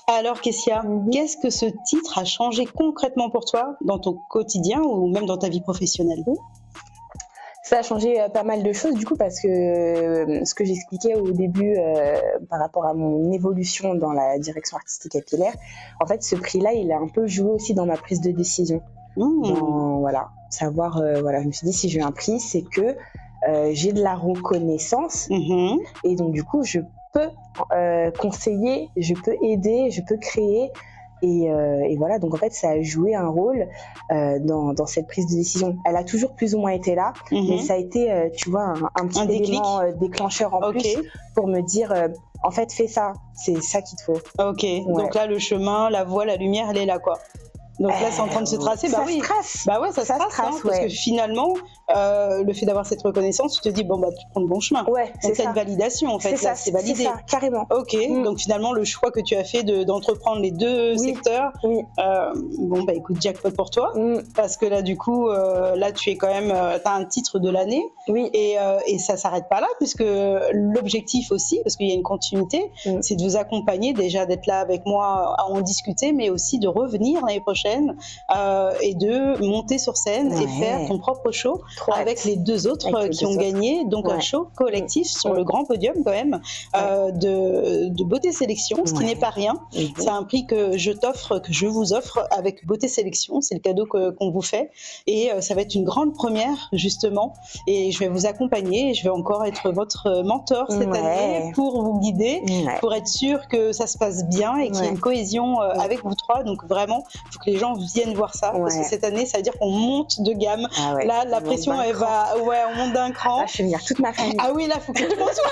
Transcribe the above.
Alors Kessia, qu'est-ce que ce titre a changé concrètement pour toi dans ton quotidien ou même dans ta vie professionnelle? Ça a changé pas mal de choses du coup parce que ce que j'expliquais au début par rapport à mon évolution dans la direction artistique capillaire, en fait ce prix-là il a un peu joué aussi dans ma prise de décision. Dans voilà, savoir voilà, je me suis dit si j'ai un prix c'est que j'ai de la reconnaissance et donc du coup je peux conseiller, je peux aider, je peux créer. Et voilà, donc en fait, ça a joué un rôle dans cette prise de décision. Elle a toujours plus ou moins été là, mais ça a été, tu vois, un petit élément déclencheur en plus pour me dire, en fait, fais ça, c'est ça qu'il te faut. Ok, donc là, le chemin, la voie, la lumière, elle est là, quoi. Donc là, c'est en train de se tracer. Ça se trace. Bah ouais, ça se trace, parce que finalement, le fait d'avoir cette reconnaissance, tu te dis, bon, bah, tu prends le bon chemin. Ouais, donc, c'est une validation, en fait. C'est validé. C'est ça, carrément. Ok, donc finalement, le choix que tu as fait d'entreprendre les deux secteurs, bon, bah, écoute, jackpot pour toi. Parce que là, du coup, là, tu es quand même, tu as un titre de l'année. Et ça s'arrête pas là, puisque l'objectif aussi, parce qu'il y a une continuité, c'est de vous accompagner, déjà d'être là avec moi à en discuter, mais aussi de revenir l'année prochaine et de monter sur scène et faire ton propre show avec les deux autres qui ont gagné, donc un show collectif sur le grand podium quand même de Beauté Sélection, ce qui n'est pas rien. C'est un prix que je vous offre avec Beauté Sélection, c'est le cadeau qu'on vous fait et ça va être une grande première justement et je vais vous accompagner et je vais encore être votre mentor cette année pour vous guider, pour être sûr que ça se passe bien et qu'il y ait une cohésion avec vous trois, donc vraiment il faut que les gens viennent voir ça parce que cette année ça veut dire qu'on monte de gamme. Là la pression elle va on monte d'un cran. Je vais venir toute ma famille. Ah oui, là faut que tout le monde soit